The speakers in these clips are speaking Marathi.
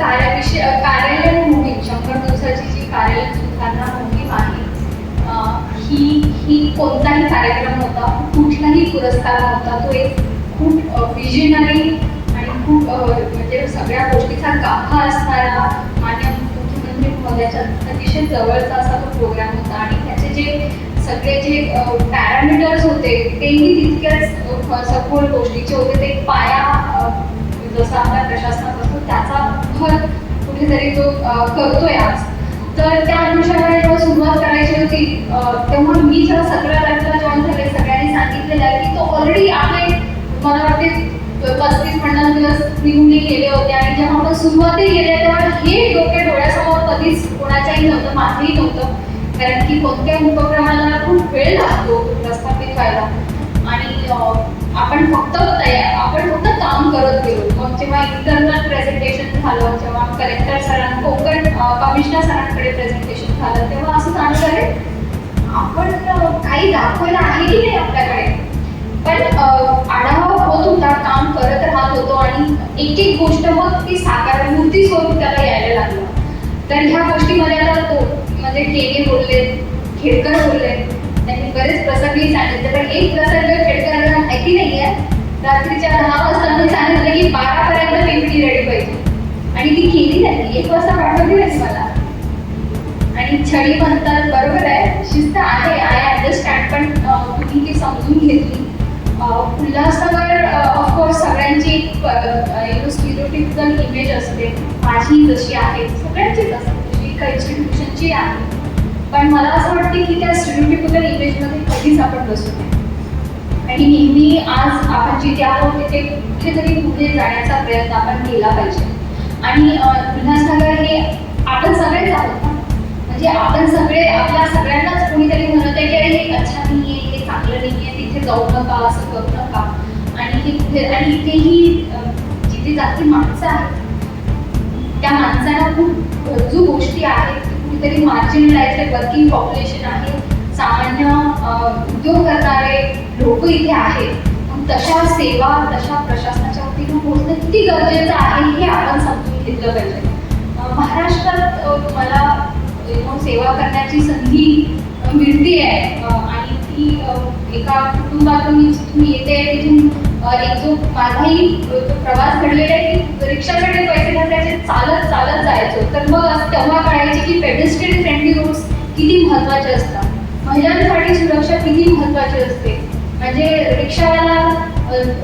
कार्यालय मोहीम 100 दिवसाची जी कार्यालय सुधारणा मोहीम आहे, ही कोणताही कार्यक्रम नव्हता, कुठलाही पुरस्कार नव्हता. तो एक खूप विजनरी आणि खूप म्हणजे सगळ्या गोष्टीचा गाभा असणारा मान्य मुख्यमंत्री महोदयाच्या अतिशय जवळचा असा तो प्रोग्राम होता. आणि त्याचे जे सगळे जे पॅरामीटर्स होते तेही तितक्याच सखोल गोष्टीचे होते. ते पाया जसा आपल्या प्रशासनात असतो त्याचा भर कुठेतरी तो करतोय आज. तर त्या अनुषंगाने जेव्हा सुरुवात करायची होती तेव्हा मी जेव्हा 17 तारखेला जॉईन झाले, सगळ्यांनी सांगितलेलं आहे की तो ऑलरेडी आपले मला वाटते 35-50 दिवस निघूनही गेले होते. आणि जेव्हा आपण सुरुवातही केली तेव्हा हे डोके डोळ्यासमोर कधीच कोणाच्याही नव्हतं, माझंही नव्हतं. कारण की कोणत्याही उपक्रमाला खूप वेळ लागतो प्रस्थापित व्हायला. आणि आपण फक्त काम करत गेलो. मग जेव्हा इंटरनल प्रेझेंटेशन झालं, जेव्हा कलेक्टर सरांना कोकण कमिशनर सरांकडे प्रेझेंटेशन झालं, तेव्हा असं जाणवलं आपण काही दाखवायला आहे की नाही आपल्याकडे. पण आढावा होत होता, काम करत राहत होतो आणि एक एक गोष्ट मग ती साकार मूर्ती स्वरूप त्याला यायला लागलं. तर ह्या गोष्टीमध्ये आता तो म्हणजे केके बोलले, खेडकर बोलले, त्यांनी बरेच प्रसंगही सांगितले. पण एक प्रसंग खेडकरांना माहिती नाही आहे. रात्रीच्या 10 वाजता मी सांगितलं की 12 पर्यंत पेपडी रेडी पाहिजे आणि ती केली त्यांनी. 1 वाजता पाठवली नाही मला. आणि छडी म्हणतात, बरोबर आहे, शिस्त आहे, आय अंडरस्टँड. पण तुम्ही ती समजून घेतली. उल्हासनगर ऑफकोर्स सगळ्यांची स्टिरियोटिपिकल इमेज असते, माझी जशी आहे, सगळ्यांचीच असते, जशी एका इन्स्टिट्यूशनची आहे. पण मला असं वाटतं की त्या स्टिरियोटिपिकल इमेजमध्ये कधीच आपण बसू नये. आणि नेहमी आज आपण जिथे आहोत तिथे कुठेतरी पुढे जाण्याचा प्रयत्न आपण केला पाहिजे. आणि उल्हासनगर हे आपण सगळेच आहोत ना. म्हणजे आपण सगळे, आपल्या सगळ्यांनाच कोणीतरी म्हणत आहे की अरे हे अच्छा नाही आहे, हे चांगलं नाही आहे, तिथे जाऊ नका, असं करू नका. आणि हे कुठे, आणि इथेही जिथे जाती माणसं आहेत त्या माणसांना खूप गरजू गोष्टी आहेत. कुठेतरी मार्जिनलाइज्ड वर्किंग पॉप्युलेशन आहे, सामान्य उद्योग करणारे लोक इथे आहेत. तशा सेवा, तशा प्रशासनाच्या वतीनं पोहोचणं किती गरजेचं आहे हे आपण समजून घेतलं पाहिजे. महाराष्ट्रात मला सेवा करण्याची संधी मिळते आहे आणि ती एका कुटुंबातून मी येते. तिथून एक जो माझाही प्रवास घडलेला आहे की रिक्षासाठी पैसे नसायचे, चालत चालत जायचो. तर मग तेव्हा कळायचे की पेडेस्ट्रियन फ्रेंडली रोड्स किती महत्त्वाचे असतात, महिलांसाठी सुरक्षा किती महत्त्वाची असते. म्हणजे रिक्षावाला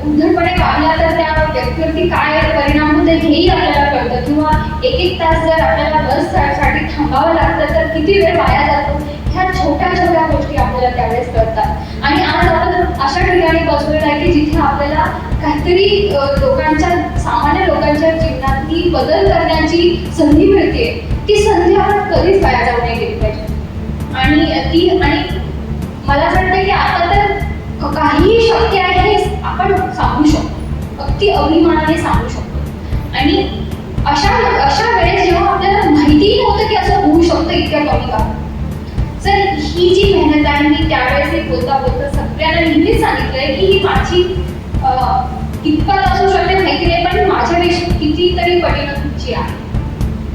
उद्धटपणे वागला तर त्या व्यक्तीवरती काय परिणाम होते हेही आपल्याला कळतं. किंवा 1-1 तास जर आपल्याला बससाठी थांबावं लागतं तर किती वेळ वाया जातो, ह्या छोट्या छोट्या गोष्टी आपल्याला त्यावेळेस कळतात. आणि आज आपण अशा ठिकाणी बसलेलो आहे की जिथे आपल्याला काहीतरी लोकांच्या, सामान्य लोकांच्या जीवनातली बदल करण्याची संधी मिळते. ती संधी आपण कधीच वाया जाऊ नये गेली पाहिजे. आणि मला असं वाटतं की आता तर काहीही शक्य आहे हे आपण सांगू शकतो, अगदी अभिमानाने सांगू शकतो. आणि अशा वेळेस जेव्हा आपल्याला माहितीही नव्हतं की असं होऊ शकतं इतक्या कमी काळात, तर ही जी मेहनत आहे, मी त्यावेळेस बोलता सगळ्यांना नेहमीच सांगितलंय की ही माझी कितपत असू शकते माहिती नाही, पण माझ्यापेक्षा कितीतरी पटीनं तुमची आहे.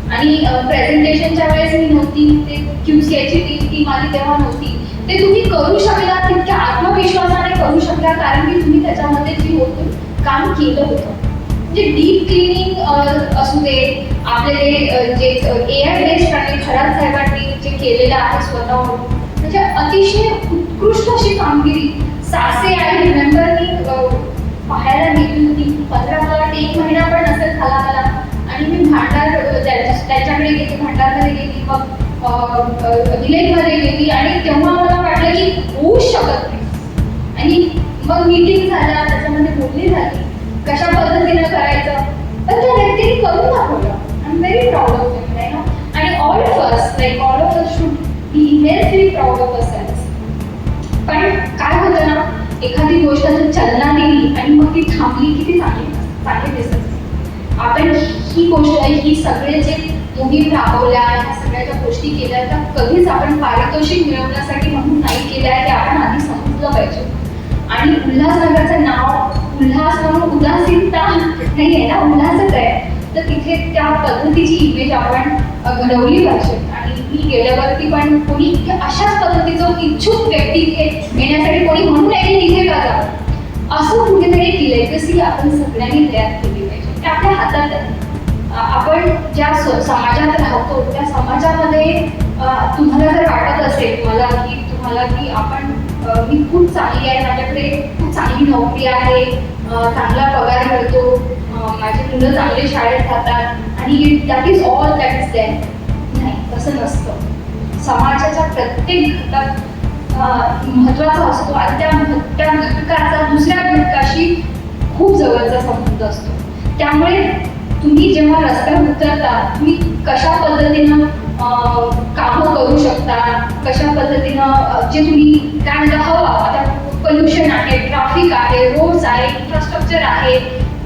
आणि प्रेझेंटेशनच्या वेळेस मी नव्हती, ते QCIची टीम आली तेव्हा नव्हती. ते तुम्ही करू शकला, तितक्या आत्मविश्वासाने करू शकला, कारण की तुम्ही त्याच्यामध्ये जी होतं काम केलं होतं. म्हणजे डीप क्लिनिंग असू दे, आपले जे AI बेस्ड आणि खरात साहेबांनी जे केलेलं आहे स्वतःहून, म्हणजे अतिशय उत्कृष्ट अशी कामगिरी. सासे आय रिमेंबर मी पाहायला गेली होती 15 ते 1 महिना पण नसेल झाला मला. आणि मी भांडार त्याच्याकडे गेली, भांडारमध्ये गेली, मग विलेजमध्ये गेली. आणि तेव्हा मला वाटलं की होऊच शकत नाही. आणि मग मीटिंग झाल्या, त्याच्यामध्ये बोलणी झाली कशा पद्धतीनं करायचं, पण त्या व्यक्तीने करून दाखवलं. I am very proud of him, right. आणि all of us should be immensely proud of ourselves. पण काय होतं ना, एखादी गोष्ट जर चालना दिली आणि मग ती थांबली की ती चांगली दिसत. आपण ही गोष्ट, ही सगळे जे मोहीम राबवल्या, ह्या सगळ्या ज्या गोष्टी केल्या त्या कधीच आपण पारितोषिक मिळवण्यासाठी म्हणून नाही केल्या, हे आपण आधी समजलं पाहिजे. आणि उल्हासनगरचं नाव उल्हास म्हणून उदासीनता नाही आहे ना, उल्हासच आहे. तर तिथे त्या पद्धतीची इमेज आपण घडवली पाहिजे. आणि मी गेल्यावरती पण कोणी अशाच पद्धतीचं इच्छुक व्यक्ती इथे येण्यासाठी कोणी म्हणून नाही तिथे का जा, असं कुठेतरी एक लेगसी आपण सगळ्यांनी तयार केली पाहिजे. ते आपल्या हातात आहे. आपण ज्या समाजात राहतो त्या समाजामध्ये तुम्हाला जर वाटत असेल तुम्हाला की आपण मी खूप चांगली आहे, माझ्याकडे खूप चांगली नोकरी आहे, चांगला पगार मिळतो, माझी मुलं चांगले शाळेत जातात आणि that is all that is there. नाही, तसं नसतं. समाजाच्या प्रत्येक घटक महत्त्वाचा असतो आणि त्या घटकाचा दुसऱ्या घटकाशी खूप जवळचा संबंध असतो. त्यामुळे तुम्ही जेव्हा रस्त्यावर उतरता तुम्ही कशा पद्धतीनं कामं करू शकता, कशा पद्धतीनं जे तुम्ही काय म्हणता हवा, आता पोल्युशन आहे, ट्रॅफिक आहे, रोड्स आहे, इन्फ्रास्ट्रक्चर आहे,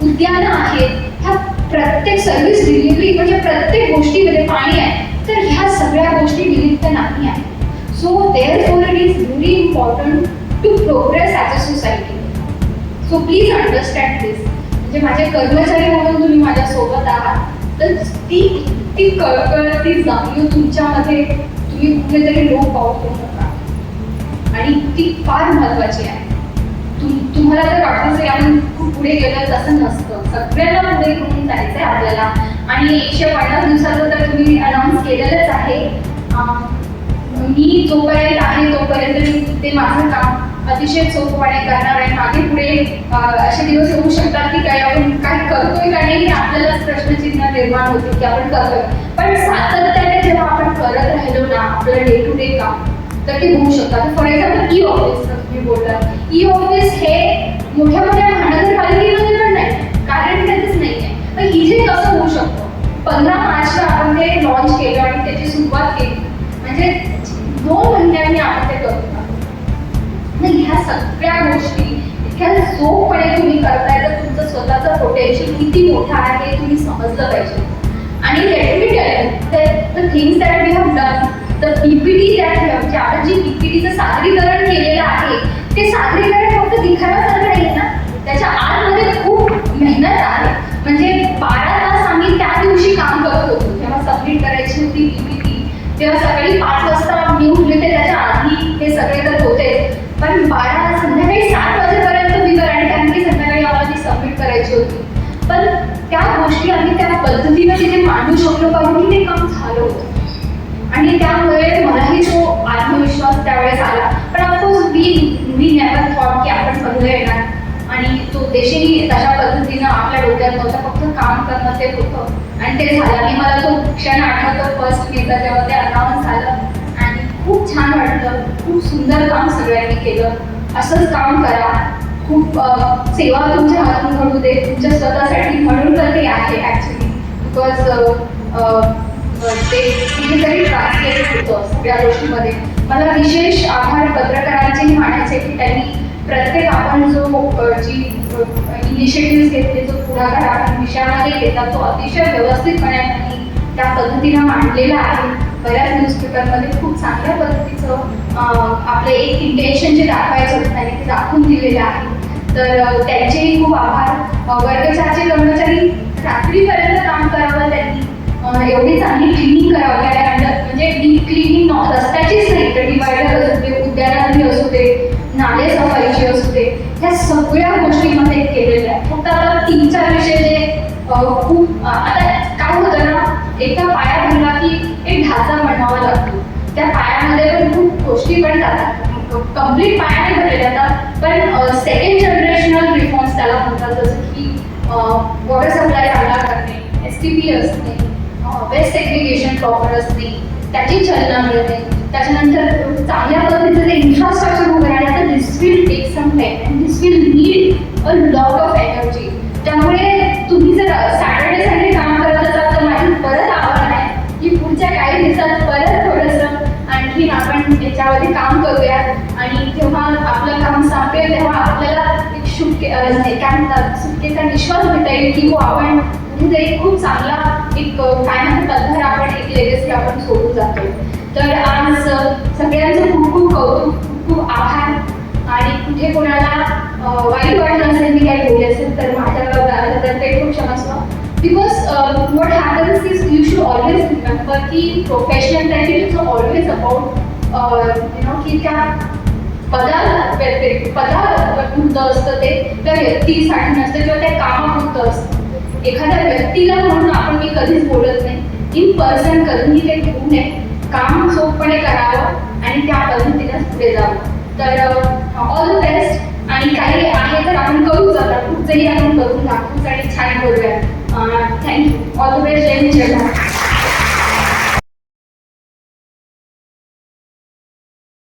उद्यानं आहेत, ह्या प्रत्येक सर्व्हिस डिलिव्हरी म्हणजे प्रत्येक गोष्टीमध्ये पाणी आहे. तर ह्या सगळ्या गोष्टी विलिप्त नाही आहेत. So therefore it is very important to progress as a society. So please understand this. म्हणजे माझे कर्मचारी म्हणून तुम्ही माझ्यासोबत आहात, तर ती कळकळ, ती जाणीव तुमच्यामध्ये तुम्ही कुठेतरी लोक पाहू शकता आणि ती फार महत्त्वाची आहे. तुम्हाला जर वाटतं की आपण खूप पुढे गेलं, तसं नसतं. सगळ्यांना पुढे घेऊन जायचं आहे आपल्याला. आणि 150 दिवसाचं तर तुम्ही अनाऊन्स केलेलंच आहे. मी जोपर्यंत आहे तोपर्यंत ते माझं काम अतिशय सोपपणे करणार आहे. मागे पुढे असे दिवस येऊ शकतात की काय आपण काय करतोय का नाही हे आपल्यालाच प्रश्नचिन्ह निर्माण होते की आपण करतोय. पण सातत्याने जेव्हा आपण करत राहिलो ना आपलं डे टू डे काम, तर ते होऊ शकतात. फॉर एक्झाम्पल ई ऑफिस तुम्ही बोललात, ई ऑफिस हे मोठ्या मोठ्या महानगरपालिकेमध्ये पण नाही, कारण त्याच नाही आहे. पण इथे कसं होऊ शकतं? 15 मार्चला आपण ते लॉन्च केलं आणि त्याची सुरुवात केली, म्हणजे 2 महिन्यांनी आपण ते करतो. ह्या सगळ्या गोष्टी इतक्या सोपपणे तुम्ही करताय तर तुमचं स्वतःचं पोटेन्शियल किती मोठं आहे हे तुम्ही समजलं पाहिजे. आणि let me tell you the things that we have done, the PPT that we have, आपण जी पीपीटीचं सादरीकरण केलेलं आहे ते सादरीकरण फक्त दिखाव्यासारखं नाही आहे ना, त्याच्या आतमध्ये खूप मेहनत आहे. म्हणजे 12 तास आम्ही त्या दिवशी काम करत होतो. जेव्हा सबमिट करायची होती पीपीटी तेव्हा सकाळी 5 वाजता मी उठले, ते त्याच्या आधी हे सगळे तर होते. पण संध्याकाळी 7 वाजेपर्यंत मी आणि कारण की संध्याकाळी आम्हाला ती सबमिट करायची होती. पण त्या गोष्टी आम्ही त्या पद्धतीनं तिथे मांडू शकलो कारण की ते काम झालं होतं. आणि त्यामुळे मलाही तो आत्मविश्वास त्यावेळेस आला. पण ऑफकोर्स वी नेव्हर थॉट की आपण पहिलं येणार आणि तो देशही तशा पद्धतीनं आपल्या डोक्यात नव्हता, फक्त काम करणं ते होतं आणि ते झालं. आणि मला तो क्षण आठवतो फर्स्ट मेचा जेव्हा ते अनाऊन्स झालं आणि खूप छान वाटलं. खूप सुंदर काम सगळ्यांनी केलं. असंच काम करा. खूप सेवा तुमच्या हातून घडू दे, तुमच्या स्वतःसाठी म्हणून तर ते आहे ॲक्च्युली, बिकॉज ते कुठेतरी ट्रान्सलेट होतं सगळ्या गोष्टीमध्ये. मला विशेष आभार पत्रकारांचेही मानायचे की त्यांनी प्रत्येक आपण जो जी इनिशिएटिव्ह घेतले, जो पुढाकार आपण विषयामध्ये घेतात तो अतिशय व्यवस्थितपणे त्यांनी त्या पद्धतीनं मांडलेला आहे. बऱ्याच न्यूजपेपरमध्ये खूप चांगल्या पद्धतीचं आपलं एक इंटेन्शन जे दाखवायचं होतं त्यांनी ते दाखवून दिलेलं आहे. तर त्यांचेही खूप आभार. वर्गचाचे कर्मचारी रात्रीपर्यंत काम करावं त्यांनी, एवढी चांगली क्लिनिंग करावं म्हणजे डीप क्लिनिंग रस्त्याचीच नाही तर डिवायडर असू दे, उद्यानातली असू दे, नाले सफाईची असू दे, ह्या सगळ्या गोष्टींमध्ये केलेल्या आहेत. फक्त आता 3-4 विषय जे खूप आता काय होतं ना, एका पाया भरला की एक ढाचा बनवावा लागतो. त्या पायामध्ये पण खूप गोष्टी पण जातात, कम्प्लीट पायाने भरले जातात. पण सेकंड जनरेशनल रिफॉर्म्स त्याला म्हणतात, जसं की वॉटर सप्लाय चांगला करणे, STP असणे, वेस्ट सेग्रिगेशन प्रॉपर असणे, त्याची चालना मिळते. त्याच्यानंतर चांगल्या पद्धतीचं जे इन्फ्रास्ट्रक्चर उभं राहण्याचं this will take some time and this will need a lot of energy. त्यामुळे तुम्ही जर सॅटर्डे संडे काम करत असाल तर माझी परत आव्हान आहे की पुढच्या काही दिवसात परत थोडंसं आणखीन आपण याच्यामध्ये काम करूया आणि जेव्हा आपलं काम संपेल तेव्हा आपल्याला एक काय म्हणतात सुटकेचा विश्वास भेटा येईल की हो आपण कुठेतरी खूप चांगला एक काय म्हणतात पद्धत आपण एक लेगसी आपण सोडून जातो. तर आज सगळ्यांचं खूप खूप कौतुक, खूप खूप आभार. आणि कुठे कोणाला वाईट वाटलं असेल मी काही बोलले असेल तर माझ्या तर ते खूप क्षमस्व, because what happens is you should always remember की professional life is always about की त्या पदापुरतं असतं ते त्या व्यक्तीसाठी नसतं किंवा त्या कामापुरतं असतं. एखाद्या व्यक्तीला म्हणून आपण मी कधीच बोलत नाही. इन पर्सन कधीही ते ठेवू नये, काम चोखपणे करावं आणि त्या पद्धतीनेच पुढे जावं. तर ऑल द बेस्ट. आणि काही आहे तर आपण करूच, आता पुढचंही आपण करून दाखवूच आणि छान करूया. Thank you. All the best. Jai Hind.